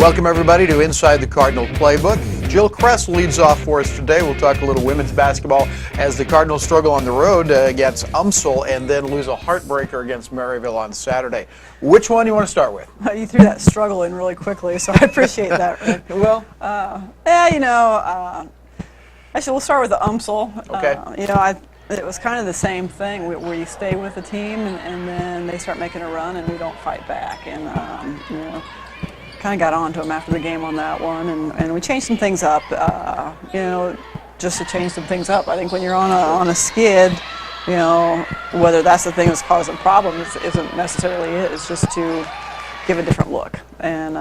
Welcome everybody to Inside the Cardinal Playbook. Jill Kress leads off for us today. We'll talk a little women's basketball as the Cardinals struggle on the road against UMSL and then lose a heartbreaker against Maryville on Saturday. Which one do you want to start with? You threw that struggle in really quickly, so I appreciate that, Rick. Well, actually we'll start with the UMSL. Okay. It was kind of the same thing where you stay with the team and then they start making a run and we don't fight back. And, kind of got on to them after the game on that one, and we changed some things up, just to change some things up. I think when you're on a skid, whether that's the thing that's causing problems isn't necessarily it. It's just to give a different look. And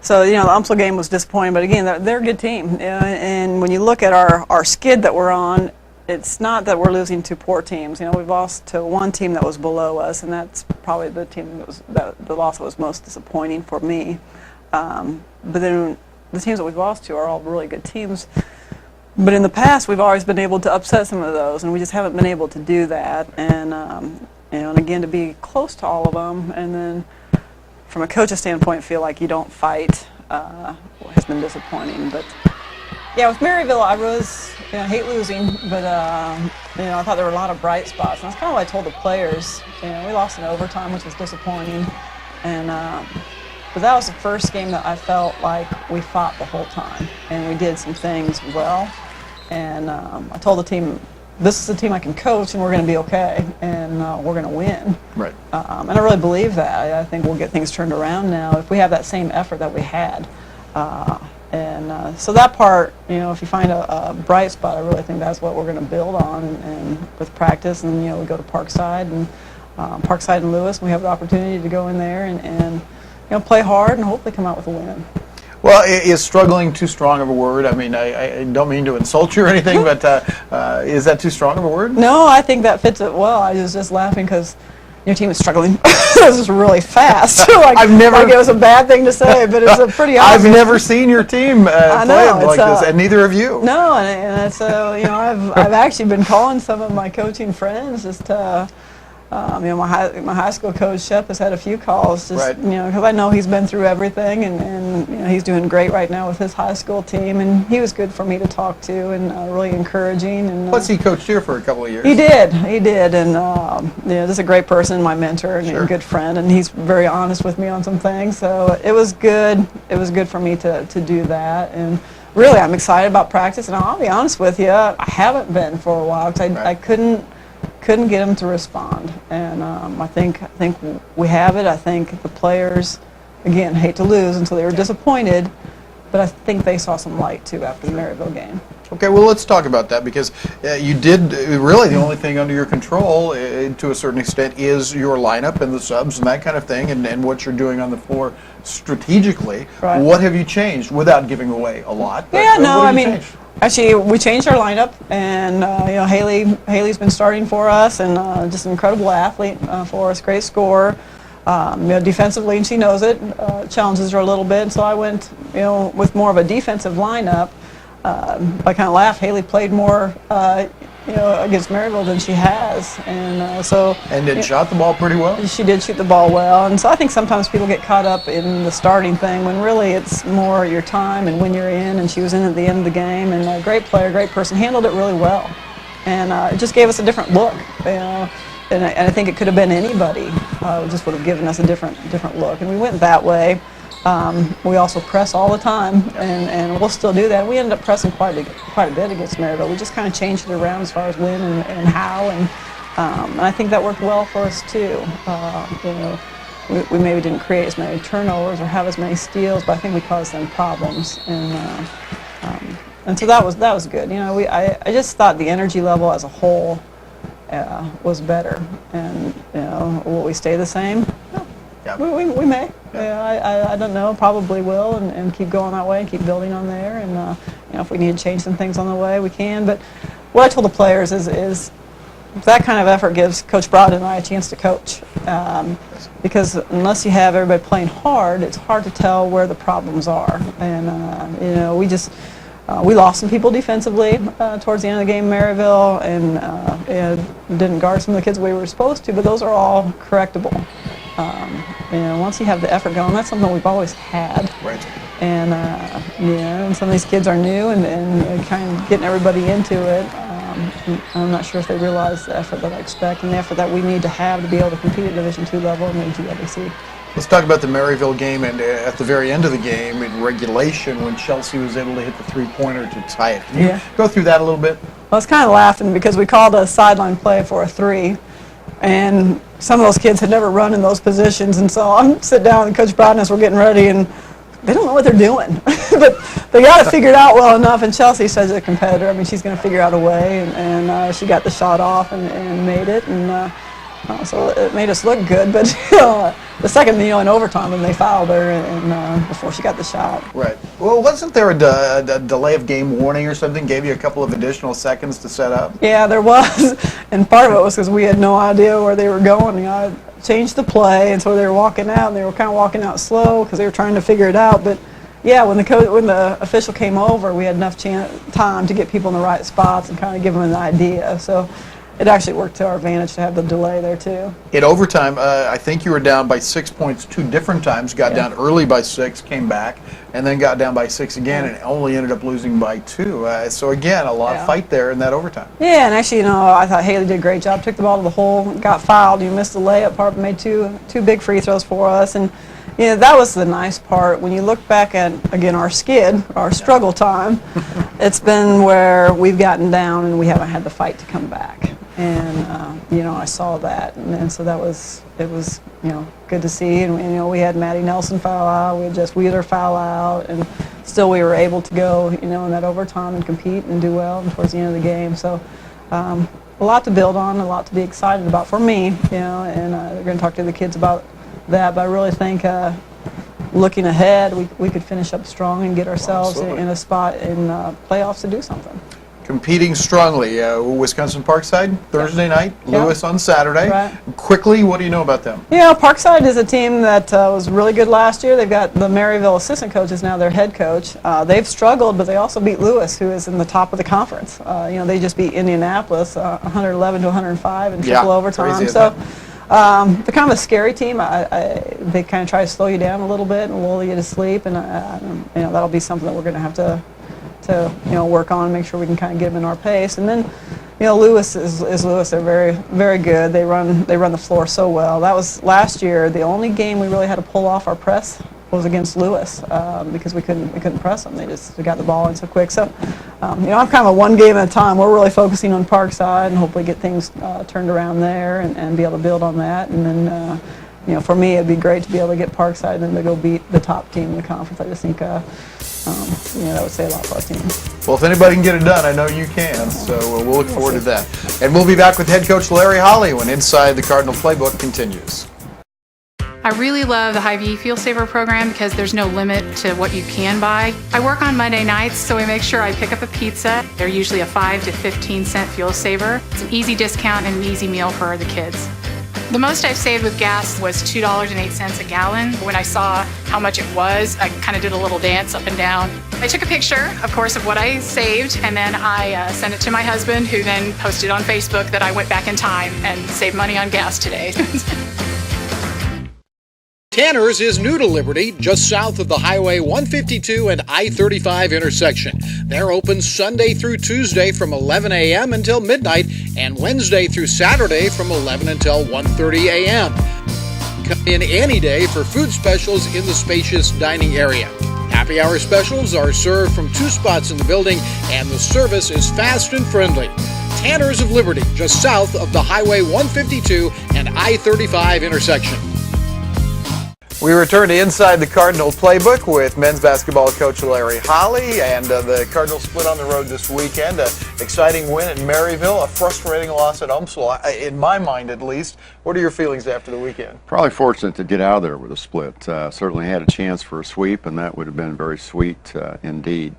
so, the UMSL game was disappointing, but again, they're a good team. And when you look at our skid that we're on, it's not that we're losing to poor teams. We've lost to one team that was below us, and that's probably the team that the loss was most disappointing for me. But then the teams that we've lost to are all really good teams. But in the past, we've always been able to upset some of those, and we just haven't been able to do that. And and again, to be close to all of them, and then from a coach's standpoint, feel like you don't fight has been disappointing. But yeah, with Maryville, I was, I hate losing, but, I thought there were a lot of bright spots. And that's kind of what I told the players. We lost in overtime, which was disappointing. And, but that was the first game that I felt like we fought the whole time. And we did some things well. And I told the team, this is the team I can coach, and we're going to be okay, and we're going to win. Right. And I really believe that. I think we'll get things turned around now if we have that same effort that we had. So that part, if you find a bright spot, I really think that's what we're going to build on, and with practice, and we go to Parkside and Lewis, we have the opportunity to go in there and play hard and hopefully come out with a win. Well, is struggling too strong of a word? I mean, I don't mean to insult you or anything, but is that too strong of a word? No, I think that fits it well. I was just laughing because your team is struggling. This is really fast. Like it was a bad thing to say, but it's a pretty obvious. I've never seen your team play like this, and neither have you. No, and it's I've actually been calling some of my coaching friends just to. My high school coach Shep has had a few calls, just because I know he's been through everything, and he's doing great right now with his high school team, and he was good for me to talk to and really encouraging. And plus, he coached here for a couple of years. He did, and just a great person, my mentor and good friend, and he's very honest with me on some things. So it was good. It was good for me to do that, and really, I'm excited about practice. And I'll be honest with you, I haven't been for a while because I couldn't get them to respond, and I think we have it. I think the players, again, hate to lose, and so they were disappointed, but I think they saw some light too after the Maryville game. Okay, well, let's talk about that, because you did really the only thing under your control to a certain extent is your lineup and the subs and that kind of thing, and what you're doing on the floor strategically. Right. What have you changed without giving away a lot? Actually, we changed our lineup, and Haley's been starting for us, and just an incredible athlete for us, great scorer. Defensively, and she knows it. Challenges her a little bit, so I went, with more of a defensive lineup. I kind of laughed. Haley played more, against Maryville than she has, and so. And did shot the ball pretty well. She did shoot the ball well, and so I think sometimes people get caught up in the starting thing when really it's more your time and when you're in. And she was in at the end of the game, and a great player, great person, handled it really well, and it just gave us a different look, And I think it could have been anybody. It just would have given us a different look, and we went that way. We also press all the time, and we'll still do that. We ended up pressing quite a bit against Maryville. We just kind of changed it around as far as when and how, and I think that worked well for us too. We maybe didn't create as many turnovers or have as many steals, but I think we caused them problems, and so that was good. I just thought the energy level as a whole was better, and will we stay the same? No. Yeah. We may. Yeah, I don't know. Probably will, and keep going that way and keep building on there. And if we need to change some things on the way, we can. But what I told the players is that kind of effort gives Coach Broad and I a chance to coach, because unless you have everybody playing hard, it's hard to tell where the problems are. And we lost some people defensively towards the end of the game, Maryville, and didn't guard some of the kids we were supposed to. But those are all correctable. once you have the effort going, that's something we've always had. Right. And and some of these kids are new and kind of getting everybody into it. I'm not sure if they realize the effort that I expect and the effort that we need to have to be able to compete at Division II level and maybe GWC. Let's talk about the Maryville game, and at the very end of the game, in regulation, when Chelsea was able to hit the three-pointer to tie it. Can you go through that a little bit? Well, I was kind of laughing because we called a sideline play for a three, and some of those kids had never run in those positions, and so I'm sitting down and Coach Broadness, we're getting ready, and they don't know what they're doing, but they got it figured out well enough. And Chelsea's such a competitor. I mean, she's going to figure out a way, and she got the shot off and made it, and so it made us look good. But the second, in overtime, when they fouled her, and before she got the shot. Right. Well, wasn't there a delay of game warning or something? Gave you a couple of additional seconds to set up? Yeah, there was, and part of it was because we had no idea where they were going. I changed the play, and so they were walking out, and they were kind of walking out slow because they were trying to figure it out. But yeah, when the official came over, we had enough time to get people in the right spots and kind of give them an idea. So it actually worked to our advantage to have the delay there too. In overtime, I think you were down by 6 points 2 different times. Got down early by 6, came back, and then got down by 6 again, and only ended up losing by 2. So again, a lot of fight there in that overtime. Yeah, and actually, I thought Haley did a great job. Took the ball to the hole, got fouled. You missed the layup part, made two big free throws for us, and that was the nice part. When you look back at, again, our skid, our struggle time, it's been where we've gotten down and we haven't had the fight to come back. And I saw that, and so it was good to see. And we had Maddie Nelson foul out, we had Jess Wheeler foul out, and still we were able to go in that overtime and compete and do well towards the end of the game. So a lot to build on, a lot to be excited about for me. And they're going to talk to the kids about that. But I really think looking ahead, we could finish up strong and get ourselves in a spot in playoffs to do something. Competing strongly. Wisconsin Parkside, Thursday night, Lewis on Saturday. Right. Quickly, what do you know about them? Parkside is a team that was really good last year. They've got the Maryville assistant coach is now their head coach. They've struggled, but they also beat Lewis, who is in the top of the conference. They just beat Indianapolis 111 to 105 in triple overtime. So they're kind of a scary team. They kind of try to slow you down a little bit and lull you to sleep, and that'll be something that we're going to have to work on and make sure we can kind of get them in our pace. And then Lewis is Lewis. They're very, very good. They run the floor so well. That was last year. The only game we really had to pull off our press was against Lewis because we couldn't press them. They got the ball in so quick. So I'm kind of a one game at a time. We're really focusing on Parkside and hopefully get things turned around there and be able to build on that. And then for me, it'd be great to be able to get Parkside and then to go beat the top team in the conference. I just think that would say a lot for our team. Well, if anybody can get it done, I know you can. So we'll look forward to that. And we'll be back with head coach Larry Holly when Inside the Cardinal Playbook continues. I really love the Hy-Vee Fuel Saver program because there's no limit to what you can buy. I work on Monday nights, so we make sure I pick up a pizza. They're usually a 5 to 15 cent fuel saver. It's an easy discount and an easy meal for the kids. The most I've saved with gas was $2.08 a gallon. When I saw how much it was, I kind of did a little dance up and down. I took a picture, of course, of what I saved, and then I sent it to my husband, who then posted on Facebook that I went back in time and saved money on gas today. Tanner's is new to Liberty, just south of the Highway 152 and I-35 intersection. They're open Sunday through Tuesday from 11 a.m. until midnight and Wednesday through Saturday from 11 until 1:30 a.m. Come in any day for food specials in the spacious dining area. Happy hour specials are served from 2 spots in the building, and the service is fast and friendly. Tanner's of Liberty, just south of the Highway 152 and I-35 intersection. We return to Inside the Cardinal Playbook with men's basketball coach Larry Holly, and the Cardinals split on the road this weekend. An exciting win at Maryville, a frustrating loss at Umsel, in my mind at least. What are your feelings after the weekend? Probably fortunate to get out of there with a split. Certainly had a chance for a sweep, and that would have been very sweet indeed.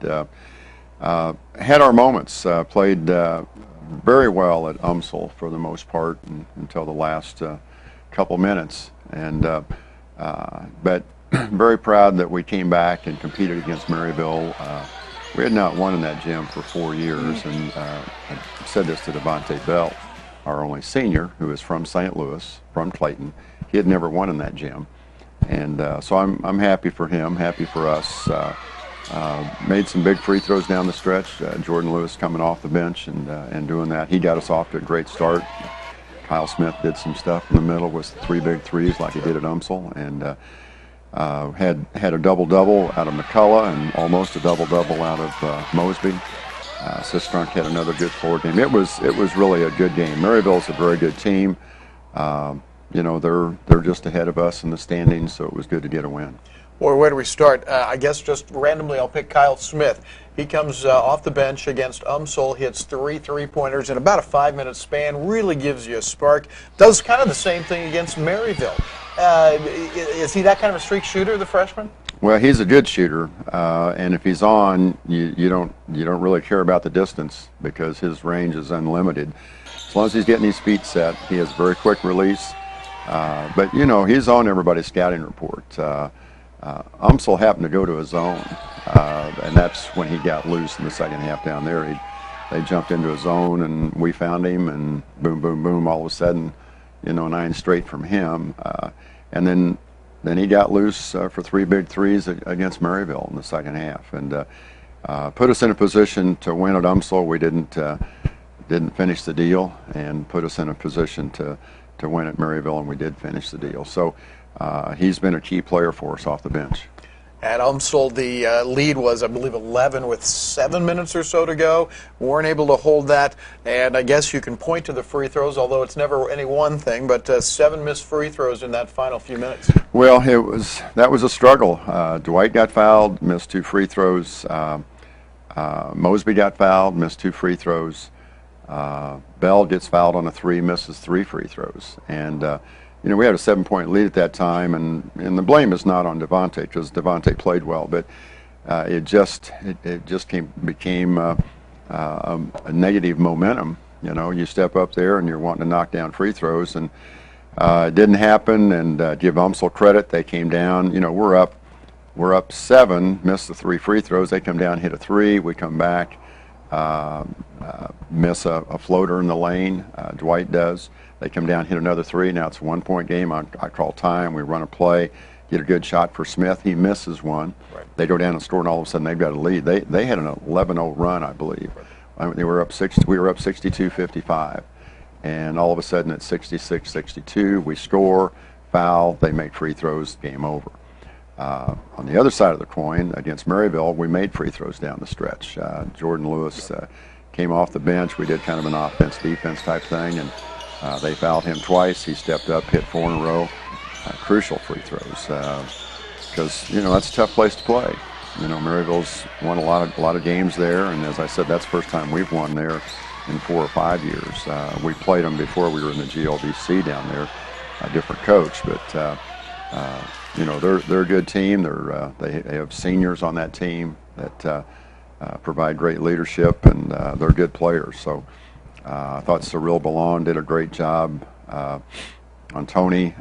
Had our moments, played very well at Umsel for the most part until the last couple minutes. But very proud that we came back and competed against Maryville. We had not won in that gym for 4 years, and I said this to Devontae Bell, our only senior, who is from St. Louis, from Clayton. He had never won in that gym. And so I'm happy for him, happy for us. Made some big free throws down the stretch. Jordan Lewis coming off the bench and doing that. He got us off to a great start. Kyle Smith did some stuff in the middle with 3 big threes like he did at UMSL, and had a double-double out of McCullough and almost a double-double out of Mosby. Sistrunk had another good floor game. It was really a good game. Maryville's a very good team. You know, they're just ahead of us in the standings, so it was good to get a win. Boy, where do we start? I guess just randomly I'll pick Kyle Smith. He comes off the bench against UMSL, hits 3 3-pointers in about a 5-minute span, really gives you a spark. Does kind of the same thing against Maryville. Is he that kind of a streak shooter, the freshman? Well, he's a good shooter, and if he's on, you don't really care about the distance because his range is unlimited. As long as he's getting his feet set, he has very quick release. But you know, he's on everybody's scouting report. UMSL happened to go to a zone, and that's when he got loose in the second half down there. They jumped into a zone, and we found him, and boom, boom, boom, all of a sudden, you know, 9 straight from him. And then he got loose for 3 big threes against Maryville in the second half, and put us in a position to win at UMSL. We didn't finish the deal, and put us in a position to win at Maryville, and we did finish the deal. So he's been a key player for us off the bench. At UMSL, the lead was, I believe, 11 with 7 minutes or so to go. Weren't able to hold that, and I guess you can point to the free throws, although it's never any one thing, but 7 missed free throws in that final few minutes. Well, that was a struggle. Dwight got fouled, missed 2 free throws. Mosby got fouled, missed 2 free throws. Bell gets fouled on a 3, misses 3 free throws. And you know, we had a 7-point lead at that time, and the blame is not on Devontae because Devontae played well, but it just became a negative momentum. You know, you step up there and you're wanting to knock down free throws, and it didn't happen. And give UMSL credit, they came down. You know, we're up 7, missed the 3 free throws. They come down, hit a 3. We come back, miss a floater in the lane. Dwight does. They come down, hit another 3. Now it's a 1-point game. I call time. We run a play, get a good shot for Smith. He misses one. Right. They go down and score, and all of a sudden they've got a lead. They had an 11-0 run, I believe. Right. They were up 60. We were up 62-55, and all of a sudden it's 66-62. We score, foul. They make free throws. Game over. On the other side of the coin, against Maryville, we made free throws down the stretch. Jordan Lewis came off the bench. We did kind of an offense-defense type thing, and they fouled him twice. He stepped up, hit 4 in a row. Crucial free throws because you know that's a tough place to play. You know, Maryville's won a lot of games there, and as I said, that's the first time we've won there in 4 or 5 years. We played them before we were in the GLDC down there, a different coach, but you know they're a good team. They have seniors on that team that provide great leadership, and they're good players. So. I thought Cyril Ballon did a great job on Tony.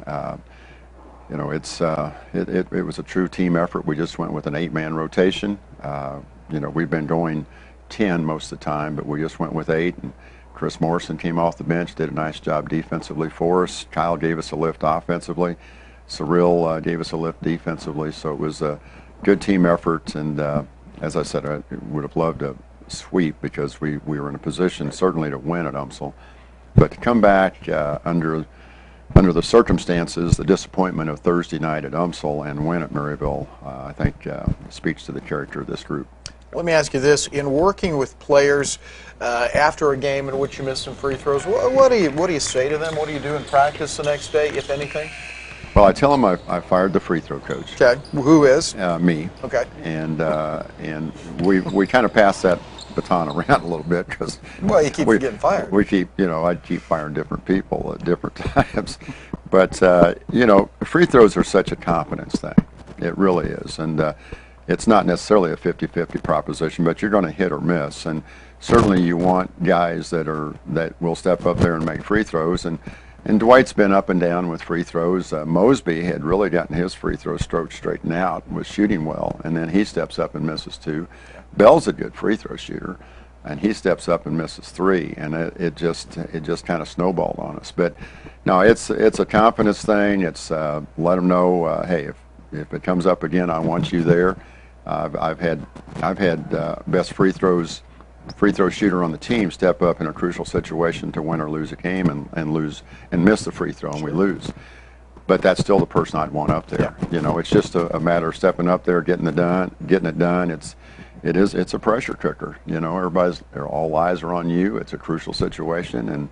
You know, it was a true team effort. We just went with an 8-man rotation. You know, we've been going 10 most of the time, but we just went with 8. And Chris Morrison came off the bench, did a nice job defensively for us. Kyle gave us a lift offensively. Cyril gave us a lift defensively. So it was a good team effort. And as I said, I would have loved to sweep because we were in a position certainly to win at UMSL, but to come back under the circumstances, the disappointment of Thursday night at UMSL and win at Maryville, I think speaks to the character of this group. Let me ask you this: in working with players after a game in which you miss some free throws, what do you say to them? What do you do in practice the next day, if anything? Well, I tell them I fired the free throw coach. Okay, who is? Me. Okay. And we kind of pass that baton around a little bit because well, you keep getting fired. We keep, you know, I keep firing different people at different times, but you know, free throws are such a confidence thing. It really is, and it's not necessarily a 50-50 proposition, but you're going to hit or miss, and certainly you want guys that will step up there and make free throws, and Dwight's been up and down with free throws. Mosby had really gotten his free throw stroke straightened out, was shooting well, and then he steps up and misses 2. Bell's a good free throw shooter. and he steps up and misses 3, and it just kind of snowballed on us. But no, it's a confidence thing. It's let them know, hey, if it comes up again, I want you there. I've had best free throw shooter on the team step up in a crucial situation to win or lose a game and miss the free throw, and we lose. But that's still the person I'd want up there. Yeah. You know, it's just a matter of stepping up there, getting it done. It's a pressure cooker. You know, all eyes are on you. It's a crucial situation,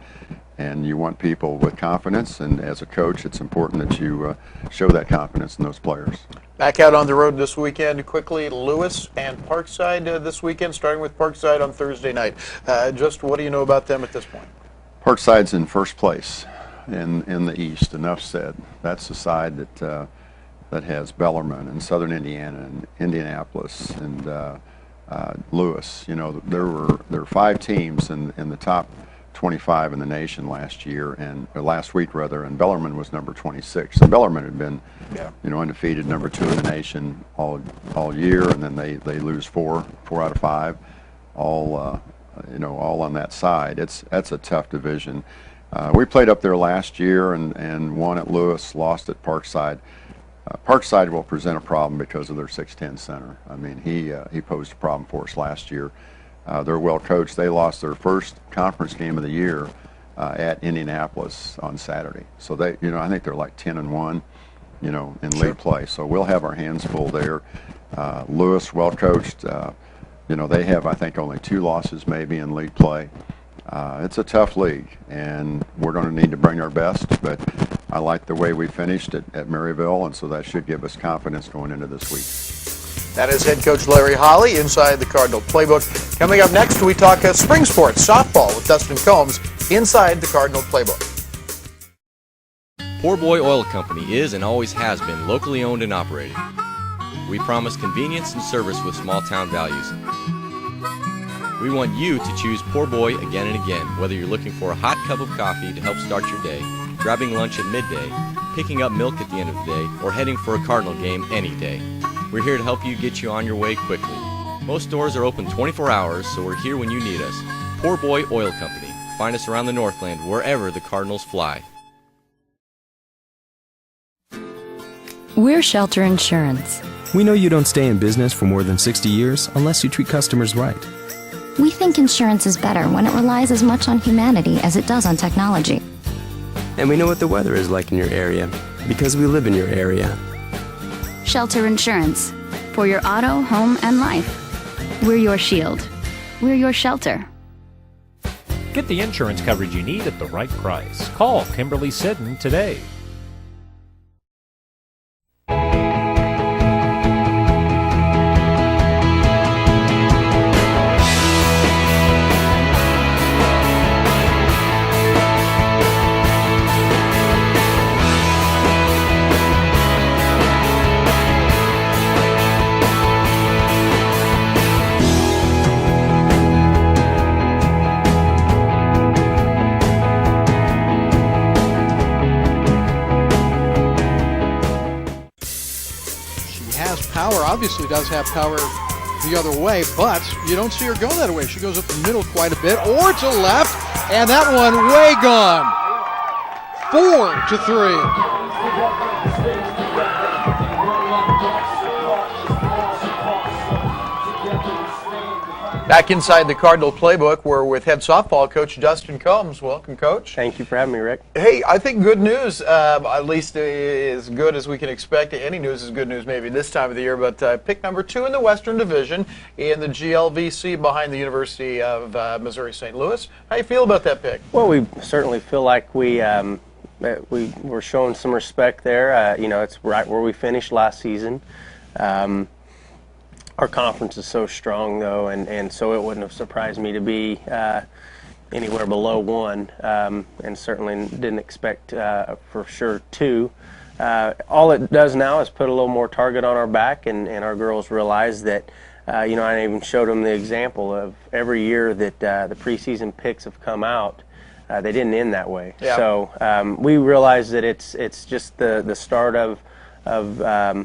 and you want people with confidence. And as a coach, it's important that you show that confidence in those players. Back out on the road this weekend quickly, Lewis and Parkside this weekend, starting with Parkside on Thursday night. Just what do you know about them at this point? Parkside's in first place in the East. Enough said. That's the side that has Bellarmine and Southern Indiana and Indianapolis and Lewis. You know, there were 5 teams in the top 25 in the nation last week, and Bellarmine was number 26. And Bellarmine had been, undefeated, number 2 in the nation all year, and then they lose 4 out of 5, all on that side. That's a tough division. We played up there last year and won at Lewis, lost at Parkside. Parkside will present a problem because of their 6'10" center. I mean, he posed a problem for us last year. They're well coached. They lost their first conference game of the year at Indianapolis on Saturday. So I think they're like 10-1, in league play. So we'll have our hands full there. Lewis, well coached. They have, I think, only 2 losses maybe in league play. It's a tough league, and we're going to need to bring our best, but I like the way we finished at Maryville, and so that should give us confidence going into this week. That is head coach Larry Holly inside the Cardinal Playbook. Coming up next, we talk spring sports, softball with Dustin Combs inside the Cardinal Playbook. Poor Boy Oil Company is and always has been locally owned and operated. We promise convenience and service with small town values. We want you to choose Poor Boy again and again, whether you're looking for a hot cup of coffee to help start your day, grabbing lunch at midday, picking up milk at the end of the day, or heading for a Cardinal game any day. We're here to help you get you on your way quickly. Most stores are open 24 hours, so we're here when you need us. Poor Boy Oil Company. Find us around the Northland, wherever the Cardinals fly. We're Shelter Insurance. We know you don't stay in business for more than 60 years unless you treat customers right. We think insurance is better when it relies as much on humanity as it does on technology. And we know what the weather is like in your area because we live in your area. Shelter Insurance. For your auto, home, and life. We're your shield. We're your shelter. Get the insurance coverage you need at the right price. Call Kimberly Sidden today. Obviously does have power the other way, but you don't see her go that way. She goes up the middle quite a bit, or to left, and that one way gone. 4-3. Back inside the Cardinal Playbook, we're with head softball coach Dustin Combs. Welcome, Coach. Thank you for having me, Rick. Hey, I think good news, at least as good as we can expect. Any news is good news maybe this time of the year, but pick number 2 in the Western Division in the GLVC behind the University of Missouri St. Louis. How you feel about that pick? Well, we certainly feel like we were showing some respect there. It's right where we finished last season. Our conference is so strong, though, and so it wouldn't have surprised me to be anywhere below 1, and certainly didn't expect for sure 2. All it does now is put a little more target on our back, and our girls realize that, I even showed them the example of every year that the preseason picks have come out, they didn't end that way. Yeah. So we realize that it's just the start of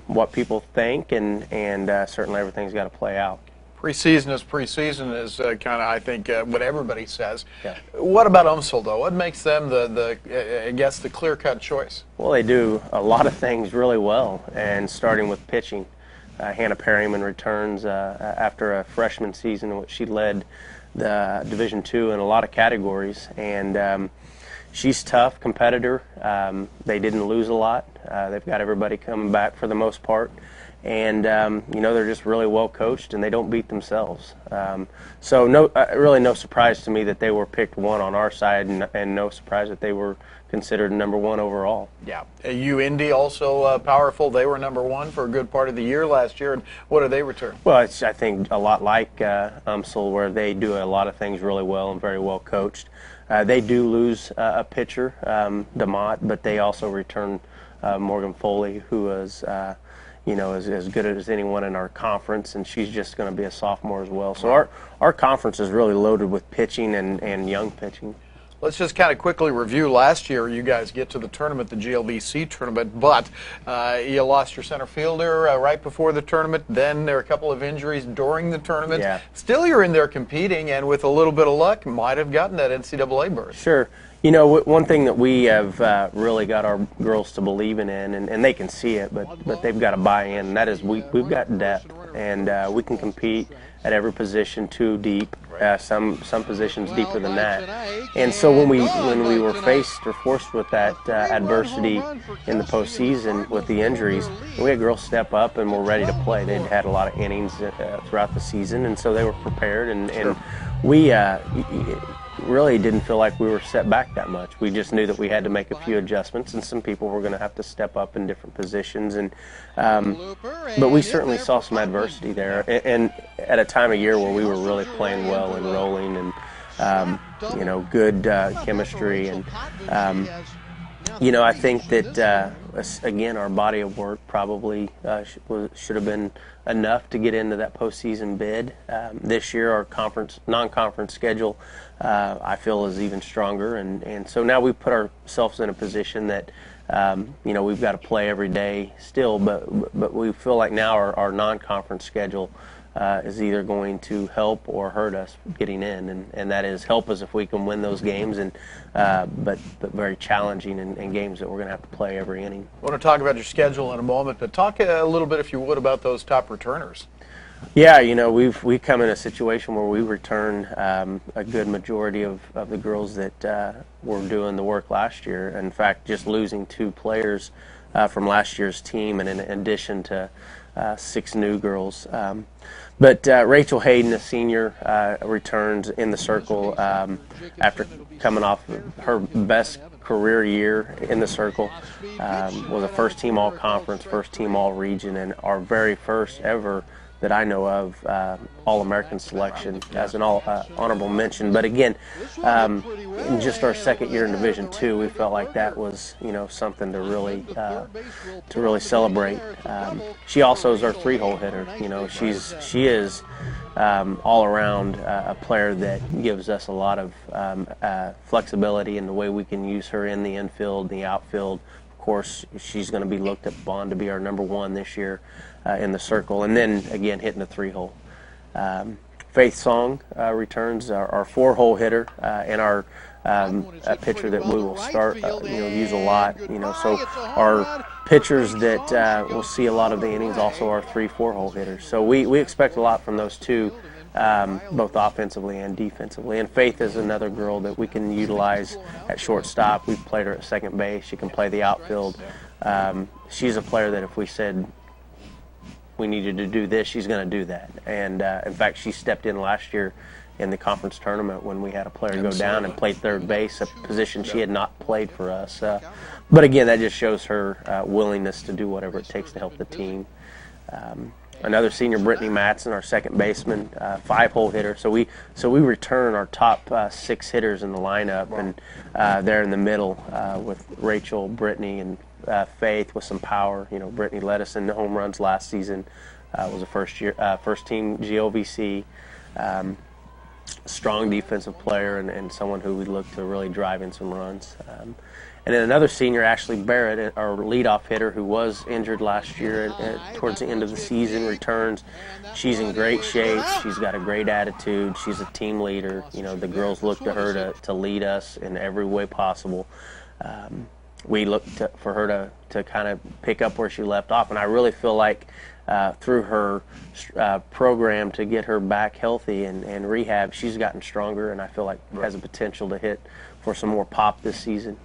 what people think, and certainly everything's got to play out. Preseason is preseason is kind of, I think, what everybody says. Yeah. What about UMSL, though? What makes them I guess, the clear-cut choice? Well, they do a lot of things really well, and starting with pitching. Hannah Perryman returns after a freshman season in which she led the Division II in a lot of categories, and she's tough competitor. They didn't lose a lot. They've got everybody coming back for the most part, and they're just really well coached, and they don't beat themselves. So really no surprise to me that they were picked one on our side, and no surprise that they were considered number one overall. Yeah. Indy also powerful. They were number one for a good part of the year last year. And what do they return? Well, it's, I think, a lot like UMSL, where they do a lot of things really well and very well coached. They do lose a pitcher, DeMott, but they also return Morgan Foley, who is as good as anyone in our conference, and she's just going to be a sophomore as well. So our conference is really loaded with pitching and young pitching. Let's just kind of quickly review last year. You guys get to the tournament, the GLVC tournament, but you lost your center fielder right before the tournament. Then there were a couple of injuries during the tournament. Yeah. Still, you're in there competing, and with a little bit of luck, might have gotten that NCAA berth. Sure. One thing that we have really got our girls to believe in, and they can see it, but they've got to buy in, and that is we've got depth, and we can compete at every position too deep, some positions deeper than that. And so when we were forced with that adversity in the postseason with the injuries, we had girls step up and were ready to play. They'd had a lot of innings throughout the season, and so they were prepared, and we really didn't feel like we were set back that much. We just knew that we had to make a few adjustments, and some people were going to have to step up in different positions. And but we certainly saw some adversity there, and at a time of year where we were really playing well and rolling, and good chemistry, and I think that again, our body of work probably should have been enough to get into that postseason bid. This year, our non-conference schedule, I feel, is even stronger, and so now we've put ourselves in a position that we've got to play every day still, but we feel like now our non-conference schedule is either going to help or hurt us getting in, and that is help us if we can win those games, and but very challenging in games that we're going to have to play every inning. I want to talk about your schedule in a moment, but talk a little bit, if you would, about those top returners. Yeah, we come in a situation where we return a good majority of the girls that were doing the work last year. In fact, just losing 2 players from last year's team, and in addition to 6 new girls. But Rachel Hayden, a senior, returns in the circle after coming off her best career year in the circle. Was a first-team All-Conference, first-team All-Region, and our very first ever that I know of All-American selection as an honorable mention. But again, in just our second year in Division II, we felt like that was something to really celebrate. She also is our 3-hole hitter. She is all around a player that gives us a lot of flexibility in the way we can use her in the infield, the outfield. Of course, she's going to be looked upon to be our number 1 this year in the circle, and then again hitting the 3-hole. Faith Song returns, our 4-hole hitter, and our pitcher that we will start use a lot. So our pitchers that will see a lot of the innings also are 3-4-hole hitters. So we expect a lot from those 2. Both offensively and defensively. And Faith is another girl that we can utilize at shortstop. We've played her at second base. She can play the outfield. She's a player that if we said we needed to do this, she's going to do that. And in fact, she stepped in last year in the conference tournament when we had a player go down and play third base, a position she had not played for us. But again, that just shows her willingness to do whatever it takes to help the team. Another senior, Brittany Matson, our second baseman, 5-hole hitter. So we return our top 6 hitters in the lineup, and they're in the middle with Rachel, Brittany, and Faith with some power. Brittany led us in home runs last season. Was a first team GLVC. strong defensive player and someone who we look to really drive in some runs. And then another senior, Ashley Barrett, our leadoff hitter, who was injured last year towards the end of the season, returns. She's in great shape. She's got a great attitude. She's a team leader. You know, the girls look to her to lead us in every way possible. We look for her to kind of pick up where she left off, and I really feel like through her program to get her back healthy and rehab, she's gotten stronger, and I feel like has a potential to hit for some more pop this season.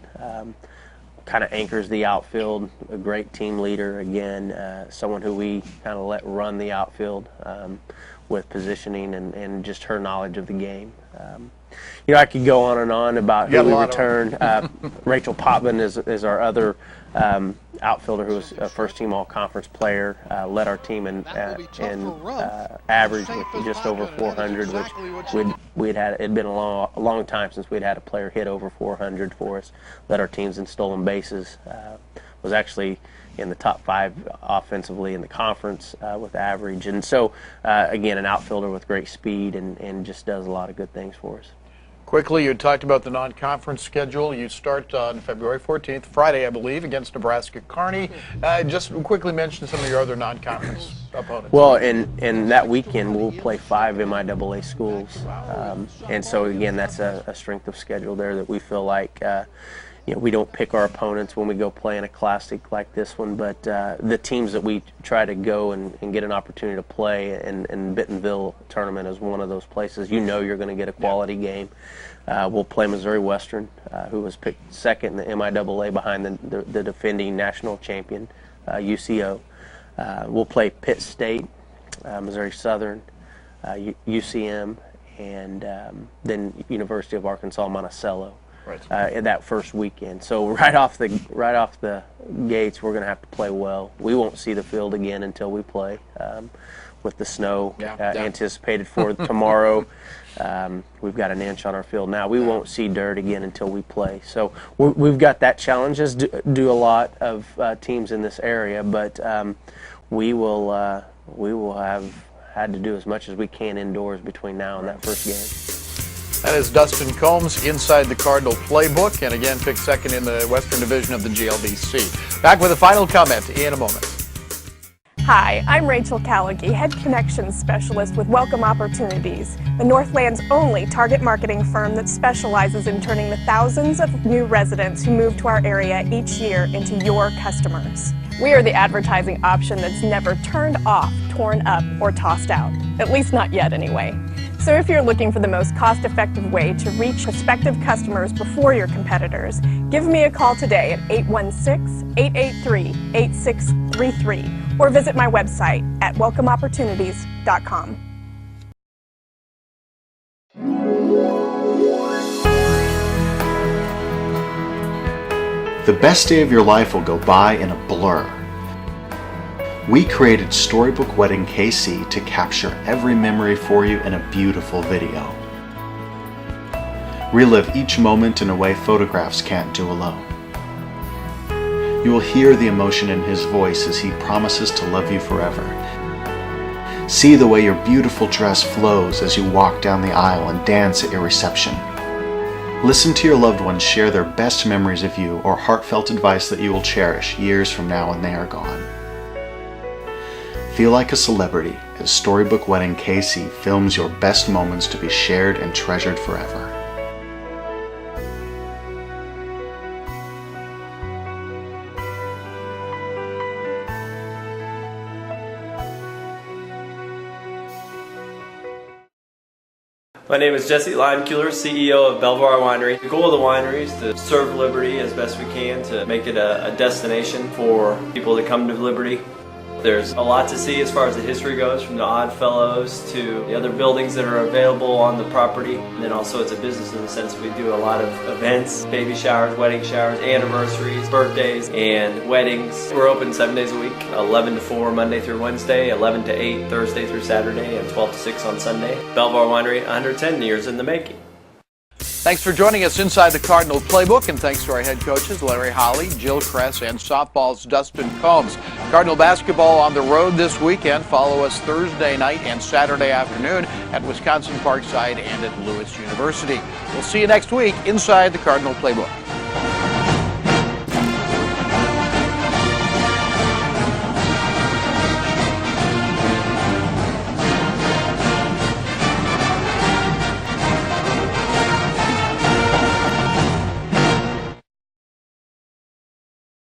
Kind of anchors the outfield, a great team leader, again, someone who we kind of let run the outfield with positioning and just her knowledge of the game. You know, I could go on and on about who we returned. Rachel Potvin is our other outfielder who was a first-team all-conference player, led our team in average with just over 400, which it'd been a long time since we'd had a player hit over 400 for us. Led our teams in stolen bases. Was actually in the top 5 offensively in the conference with average. And so, again, an outfielder with great speed and just does a lot of good things for us. Quickly, you talked about the non-conference schedule. You start on February 14th, Friday, I believe, against Nebraska Kearney. Just quickly mention some of your other non-conference opponents. Well, in that weekend, we'll play 5 MIAA schools. And so, again, that's a strength of schedule there that we feel like you know, we don't pick our opponents when we go play in a classic like this one, but the teams that we try to go and get an opportunity to play, and Bentonville tournament is one of those places. You know you're going to get a quality game. We'll play Missouri Western, who was picked second in the MIAA behind the defending national champion, UCO. We'll play Pitt State, Missouri Southern, UCM, and then University of Arkansas Monticello. In that first weekend. So right off the gates, we're going to have to play well. We won't see the field again until we play. With the snow anticipated for tomorrow, we've got an inch on our field now. We won't see dirt again until we play. So we've got that challenge, as do a lot of teams in this area. But we will have had to do as much as we can indoors between now and that first game. That is Dustin Combs inside the Cardinal Playbook, and again picked second in the Western Division of the GLVC. Back with a final comment in a moment. Hi, I'm Rachel Callaghy, Head Connections Specialist with Welcome Opportunities, the Northland's only target marketing firm that specializes in turning the thousands of new residents who move to our area each year into your customers. We are the advertising option that's never turned off, torn up, or tossed out. At least not yet, anyway. So if you're looking for the most cost-effective way to reach prospective customers before your competitors, give me a call today at 816-883-8633 or visit my website at welcomeopportunities.com. The best day of your life will go by in a blur. We created Storybook Wedding KC to capture every memory for you in a beautiful video. Relive each moment in a way photographs can't do alone. You will hear the emotion in his voice as he promises to love you forever. See the way your beautiful dress flows as you walk down the aisle and dance at your reception. Listen to your loved ones share their best memories of you or heartfelt advice that you will cherish years from now when they are gone. Feel like a celebrity as Storybook Wedding KC films your best moments to be shared and treasured forever. My name is Jesse Limeculer, CEO of Belvoir Winery. The goal of the winery is to serve Liberty as best we can to make it a destination for people that come to Liberty. There's a lot to see as far as the history goes, from the Odd Fellows to the other buildings that are available on the property. And then also it's a business in the sense we do a lot of events, baby showers, wedding showers, anniversaries, birthdays, and weddings. We're open 7 days a week, 11 to 4 Monday through Wednesday, 11 to 8 Thursday through Saturday, and 12 to 6 on Sunday. Belvoir Winery, 110 years in the making. Thanks for joining us inside the Cardinal Playbook, and thanks to our head coaches, Larry Holly, Jill Kress, and softball's Dustin Combs. Cardinal basketball on the road this weekend. Follow us Thursday night and Saturday afternoon at Wisconsin Parkside and at Lewis University. We'll see you next week inside the Cardinal Playbook.